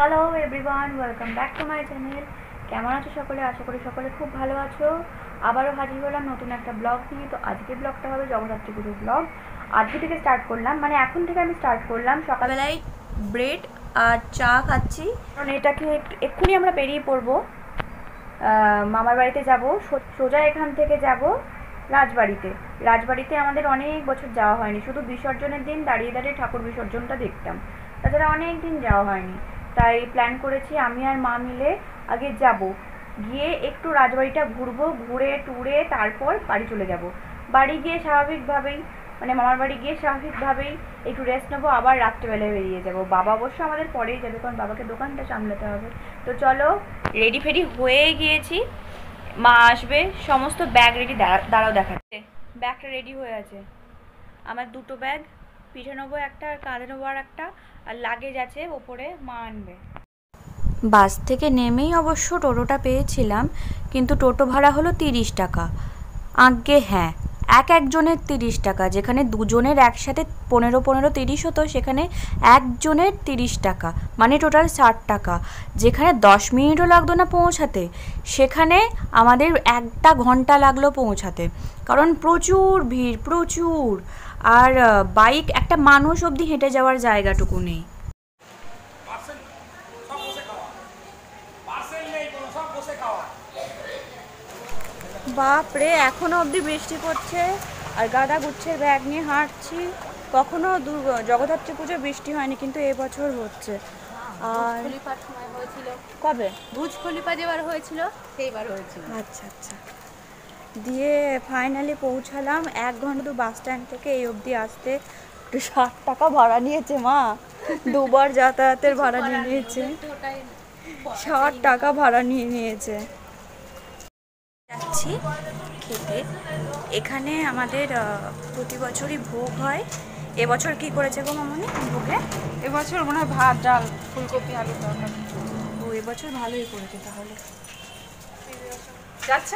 Hello everyone, welcome back to my channel. কেমন আছো সকলে? আশা করি সকলে খুব ভালো আছো। আবারও হাজির হলাম নতুন একটা ব্লগ নিয়ে। তো আজকের ব্লগটা হবে জগদ্ধাত্রী পুজোর ব্লগ। আজকে থেকে স্টার্ট করলাম, মানে এখন থেকে আমি স্টার্ট করলাম। সকালবেলায় ব্রেড আর চা খাচ্ছি, কারণ এটাকে এক্ষুনি আমরা বেরিয়ে পড়বো। মামার বাড়িতে যাব, সোজা এখান থেকে যাব রাজবাড়িতে। রাজবাড়িতে আমাদের অনেক বছর যাওয়া হয়নি, শুধু বিসর্জনের দিন দাঁড়িয়ে দাঁড়িয়ে ঠাকুর বিসর্জনটা দেখতাম, তাছাড়া অনেক দিন যাওয়া হয়নি। তাই প্ল্যান করেছি আমি আর মা মিলে আগে যাব, গিয়ে একটু রাজবাড়িটা ঘুরবো, ঘুরে টুরে তারপর বাড়ি চলে যাব। বাড়ি গিয়ে স্বাভাবিকভাবেই, মানে মামার বাড়ি গিয়ে স্বাভাবিকভাবেই একটু রেস্ট নেবো, আবার রাত্রেবেলায় বেরিয়ে যাব। বাবা অবশ্য আমাদের পরেই যাবে, কারণ বাবাকে দোকানটা সামলাতে হবে। তো চলো, রেডি ফেডি হয়ে গিয়েছি, মা আসবে, সমস্ত ব্যাগ রেডি। দাঁড়াও দেখাচ্ছে, ব্যাগটা রেডি হয়ে আছে আমার। দুটো ব্যাগ, পিঠে নেবো একটা আর কাঁধে নেবো আর একটা, আর লাগেজ আছে ওপরে, মা আনবে। বাস থেকে নেমেই অবশ্য টোটোটা পেয়েছিলাম, কিন্তু টোটো ভাড়া হলো 30 টাকা। আজ্ঞে হ্যাঁ, একজনের 30 টাকা। যেখানে দুজনের একসাথে 15 30 হতো, সেখানে একজনের 30 টাকা, মানে টোটাল 60 টাকা। যেখানে 10 মিনিটও লাগতো না পৌঁছাতে, সেখানে আমাদের 1টা ঘন্টা লাগলো পৌঁছাতে, কারণ প্রচুর ভিড়, প্রচুর। আর বাইক, একটা মানুষ অবধি হেঁটে যাওয়ার জায়গাটুকু নেই। বাপরে, এখনো অবধি বৃষ্টি পড়ছে, আর গাদা গুচ্ছের ব্যাগ নিয়ে হাঁটছি। কখনো জগদ্ধাত্রী পুজো বৃষ্টি হয়নি, কিন্তু এবছর হচ্ছে। আর সময় হয়েছিল, কবে ভুজ খলিফা যেবার হয়েছিল সেইবার হয়েছিল। আচ্ছা আচ্ছা। দিয়ে ফাইনালি পৌঁছালাম। 1 ঘন্টা তো বাস স্ট্যান্ড থেকে এই অবধি আসতে 60 টাকা ভাড়া নিয়েছে মা। দুবার যাতায়াতের ভাড়া নিয়ে নিয়েছে, 60 টাকা ভাড়া নিয়েছে। যাচ্ছি খেতে। এখানে আমাদের প্রতি বছরই ভোগ হয়। এবছর কি করেছে গো মামনি ভোগে? এবছর মনে হয় ভাত, ডাল, ফুলকপি, আলু তরকারি। ও, এবছর ভালোই করেছে তাহলে। যাচ্ছ?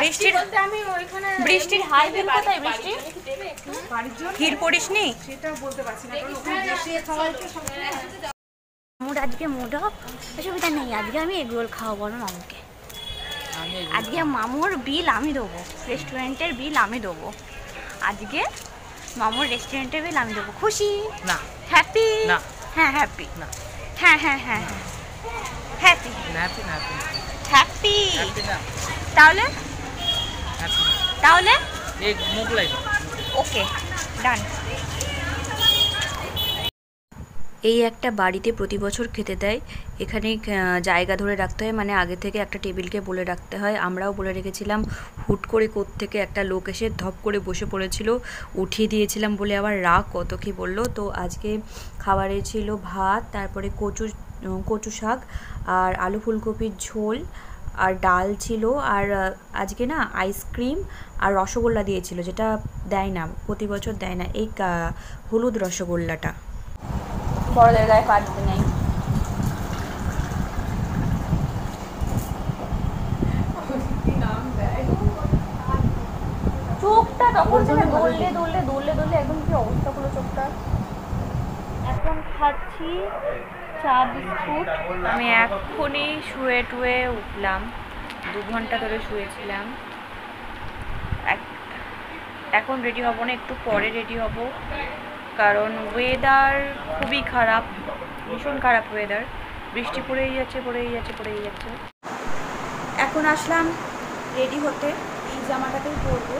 বৃষ্টির বলতে আমি ওইখানে বৃষ্টির হাই হিল কোথায়? বৃষ্টি বাড়ির জন্য হিল পড়িসনি? সেটাও বলতে পারছি না, কারণ ওখানে বৃষ্টি সবাইকে সব মোর আজকে মুড অফ, অসুবিধা নেই। আজকে আমি এগরোল খাওয়াবো না মামুকে। আজকে মামুর বিল আমি দেবো, রেস্টুরেন্টের বিল আমি দেবো। আজকে মামুর রেস্টুরেন্টের বিল আমি দেবো। খুশি না, হ্যাপি? না। হ্যাঁ হ্যাপি। না। হ্যাঁ হ্যাঁ হ্যাঁ হ্যাঁ হ্যাপি হ্যাপি না, হ্যাপি। হ্যাপি না, তাহলে হ্যাপি না। তাহলে এক মোগলাই ওকে, ডান। এই একটা বাড়িতে প্রতি বছর খেতে দেয়। এখানে জায়গা ধরে রাখতে হয়, মানে আগে থেকে একটা টেবিলকে বলে রাখতে হয়। আমরাও বলে রেখেছিলাম, হুট করে কোত্থেকে একটা লোক এসে ধপ করে বসে পড়েছিল, উঠিয়ে দিয়েছিলাম বলে আবার রাগ কত কি বললো। তো আজকে খাবারে ছিল ভাত, তারপরে কচু শাক আর আলু ফুলকপির ঝোল, আর ডাল ছিল। আর আজকে না আইসক্রিম আর রসগোল্লা দিয়েছিল, যেটা দেয় না, প্রতি বছর দেয় না, এই হলুদ রসগোল্লাটা। বড়দের গায়ে পা দিতে নেই। চোখটা তখন থেকে দৌড়লে দৌড়লে দৌড়লে দৌড়লে একদম কি অবস্থা হলো চোখটা। এখন খাচ্ছি চা বিস্কুট। আমি এক্ষুনি শুয়ে টুয়ে উঠলাম, 2 ঘন্টা ধরে শুয়েছিলাম। এখন রেডি হব না, একটু পরে রেডি হব, কারণ ওয়েদার খুবই খারাপ, ভীষণ খারাপ ওয়েদার। বৃষ্টি পড়েই যাচ্ছে পড়েই যাচ্ছে পড়েই যাচ্ছে। এখন আসলাম রেডি হতে, এই জামাটাতেই পরবো,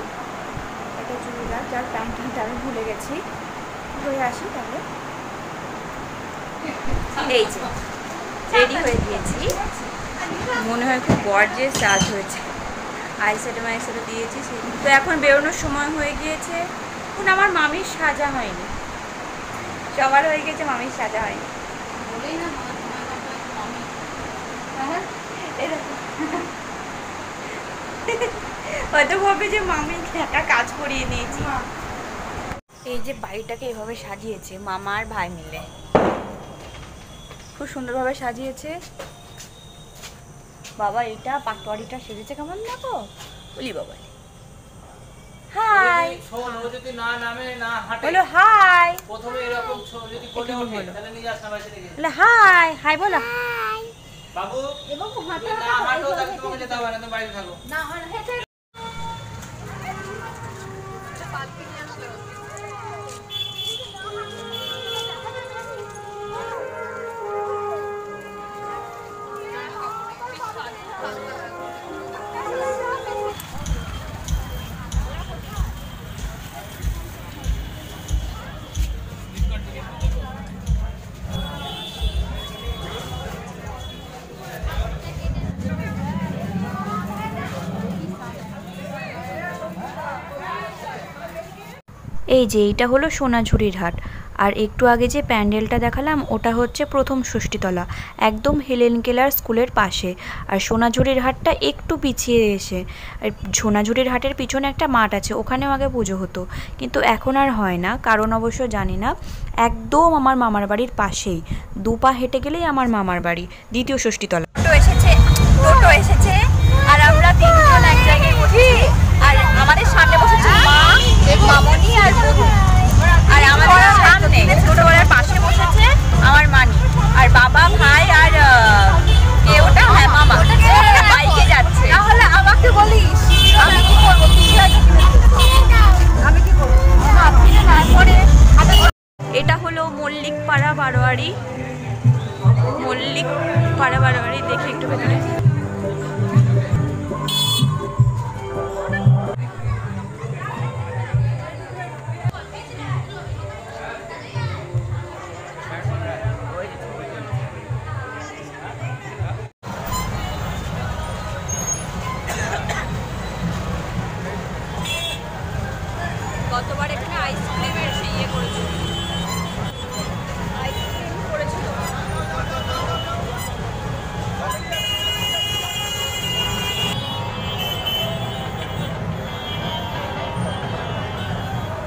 একটা চুড়িদার, যার প্যান্টটা আমি ভুলে গেছি। হয়ে আসি তাহলে। এই যে রেডি হয়ে গিয়েছি, মনে হয় খুব গর্জিয়াস সাজ হয়েছে। আইশ্যাডো মাইশ্যাডো দিয়েছি, তো এখন বেরোনোর সময় হয়ে গিয়েছে। এখন আমার মামির সাজা হয়নি, সবার হয়ে গেছে, মামির সাজা হয়নি। হয়তো ভাবে যে মামি একটা কাজ করিয়ে নিয়েছি। এই যে বাড়িটাকে এভাবে সাজিয়েছে মামা আর ভাই মিলে, খুব সুন্দরভাবে সাজিয়েছে। বাবা, এটা পাটোয়ারিটা সেজেছে কেমন দেখো, বলি বাবা। হাই। হাই শোন, ও যদি না নামে না হাঁটে, বলো হাই প্রথমে এরকম যদি কোলে ওঠে তাহলে নিয়ে যাস না বাড়ি থেকে। বলো হাই হাই বলো বাবু যদি না হাঁটো তাহলে তোমাকে যেতে হবে না, তুমি বাড়িতে থাকো। এই যে এইটা হলো সোনাঝুরির হাট। আর একটু আগে যে প্যান্ডেলটা দেখালাম ওটা হচ্ছে প্রথম ষষ্ঠীতলা, একদম হেলেন কেলার স্কুলের পাশে। আর সোনাঝুরির হাটটা একটু পিছিয়ে এসে, আর সোনাঝুরির হাটের পিছনে একটা মাঠ আছে, ওখানেও আগে পুজো হতো, কিন্তু এখন আর হয় না, কারণ অবশ্য জানি না। একদম আমার মামার বাড়ির পাশেই, 2 পা হেঁটে গেলেই আমার মামার বাড়ি, দ্বিতীয় ষষ্ঠীতলা। টোটো এসেছে আর আমরা তিনজন এক জায়গায় বসেছি। আর আমাদের সামনে বসেছে মা, মামনি আর বধূ। আর আমাদের সামনে ছোটবেলার পাশে বসেছে আমার মানি আর বাবা, ভাই আর কে ওটা, হ্যাঁ মামা, বাইকে যাচ্ছে। তাহলে আমাকে বলিস আমি কি করবো? আমি কি করবো? এটা হলো মল্লিক পাড়া বারোয়ারি। মল্লিক পাড়া বারোয়ারি, দেখি একটু ভেতরে। গতবার এখানে আইসক্রিমের সে ইয়ে করেছিল, আইসক্রিম করেছিল।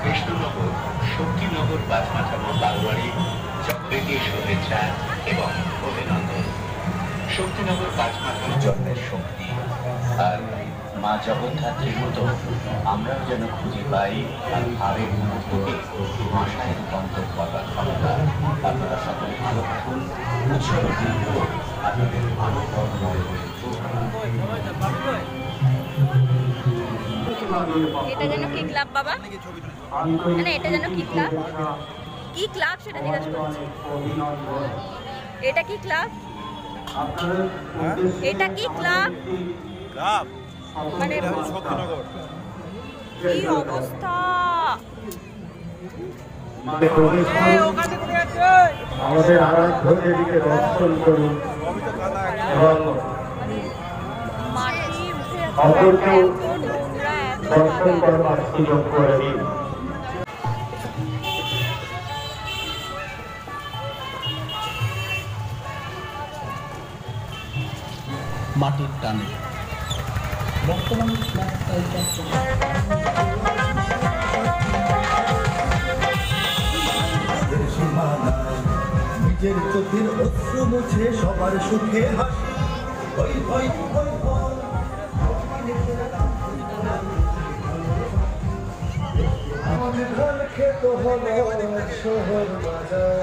কৃষ্ণনগর, শক্তিনগর, বাসমাথানো, বারোয়ারি চক্রেটি শুভেচ্ছা এবং অভিনন্দন। শক্তিনগর বাসমাথানো জন্মের শক্তি আর মা জগদ্ধাত্রীর মতো আমরাও যেন খুঁজে পাই আর আবেগ মুহূর্তকে ভাষায় রূপান্তর করার ক্ষমতা। আপনারা সকলে ভালো থাকুন, উৎসবের দিনগুলো আপনাদের ভালো কর্মময় হয়ে এটা যেন কি ক্লাব বাবা? না এটা যেন কি ক্লাব? কি ক্লাব সেটা জিজ্ঞাসা করছি। এটা কি ক্লাব? এটা কি ক্লাব? ক্লাব মানে শক্তিনগর। কি অবস্থা! আমাদের আরাধ্য দেবীকে দর্শন করুন এবং মাটি উঠে অপরকেও এত নোংরা, এত দর্শন করবার সুযোগ করে দিন। মাটির টানে বর্তমান নিজের চোখের অশ্রু মুছে সবার সুখে হাসি। হই হই হই হই। আমাদের ধান খেত হলো শহর বাজার।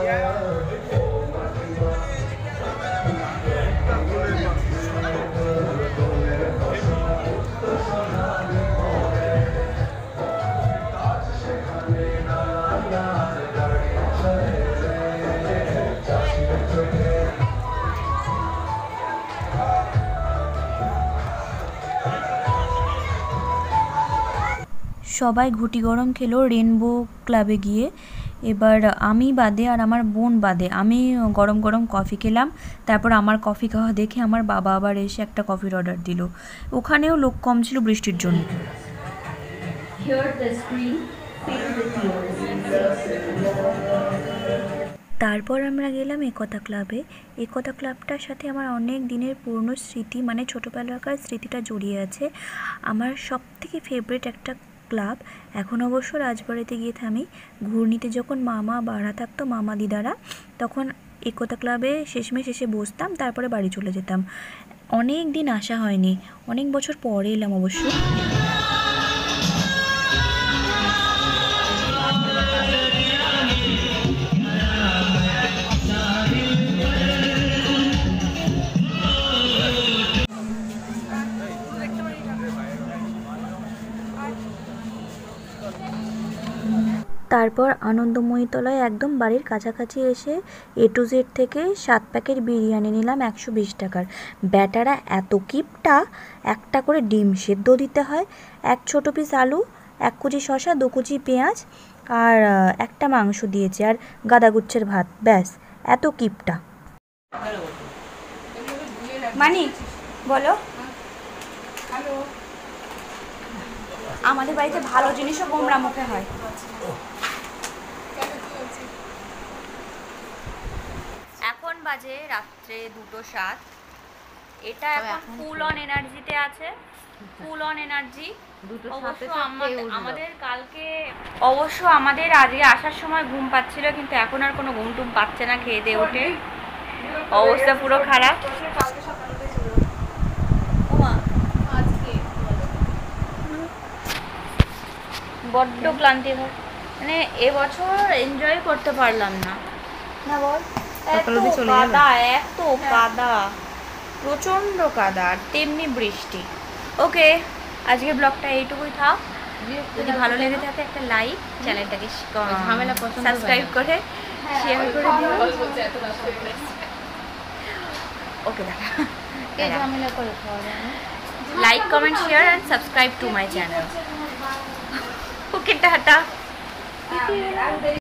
সবাই ঘুটি গরম খেলো রেনবো ক্লাবে গিয়ে। এবার আমি বাদে আর আমার বোন বাদে আমি গরম গরম কফি খেলাম। তারপর আমার কফি খাওয়া দেখে আমার বাবা আবার এসে একটা কফির অর্ডার দিল। ওখানেও লোক কম ছিল বৃষ্টির জন্য। তারপর আমরা গেলাম একতা ক্লাবে। একতা ক্লাবটার সাথে আমার অনেক দিনের পুরনো স্মৃতি, মানে ছোটোবেলাকার স্মৃতিটা জড়িয়ে আছে। আমার সবথেকে ফেভারিট একটা ক্লাব। এখন অবশ্য রাজবাড়িতে গিয়ে থামি। ঘূর্ণিতে যখন মামা বাড়া থাকতো, মামা দিদারা, তখন একতা ক্লাবে শেষমেশ এসে বসতাম, তারপরে বাড়ি চলে যেতাম। অনেক দিন আসা হয়নি, অনেক বছর পরে এলাম অবশ্য। তারপর আনন্দময়ীতলায় একদম বাড়ির কাছাকাছি এসে A to Z থেকে 7 প্যাকেট বিরিয়ানি নিলাম 120 টাকার। ব্যাটারা এত কিপটা, একটা করে ডিম সেদ্ধ দিতে হয়, 1 ছোটো পিস আলু, 1 কুচি শসা, 2 কুচি পেঁয়াজ আর একটা মাংস দিয়েছে আর গাদাগুচ্ছের ভাত, ব্যাস এত কিপটা। মানি বলো, আমাদের বাড়িতে ভালো জিনিসও গোমরা মুখে হয়। এখন বাজে রাত্রে 2:07। এটা এখন ফুল অন এনার্জিতে আছে, ফুল অন এনার্জি। অবশ্য আমাদের আজকে আসার সময় ঘুম পাচ্ছিল, কিন্তু এখন আর কোনো ঘুম টুম পাচ্ছে না, খেয়ে দিয়ে উঠে অবস্থা পুরো খারাপ। বড্ড ক্লান্তি হয়, মানে এবছর এনজয় করতে পারলাম না, না বল? এত কাদা, এত কাদা, প্রচন্ড কাদা আর তেমনি বৃষ্টি। ওকে, আজকের ব্লগটা এইটুকুই থাক। যদি ভালো লেগে থাকে একটা লাইক, চ্যানেলটাকে সাবস্ক্রাইব করে শেয়ার করে দিও। ওকে দাদা, like comment share and subscribe to my channel. Okay tata.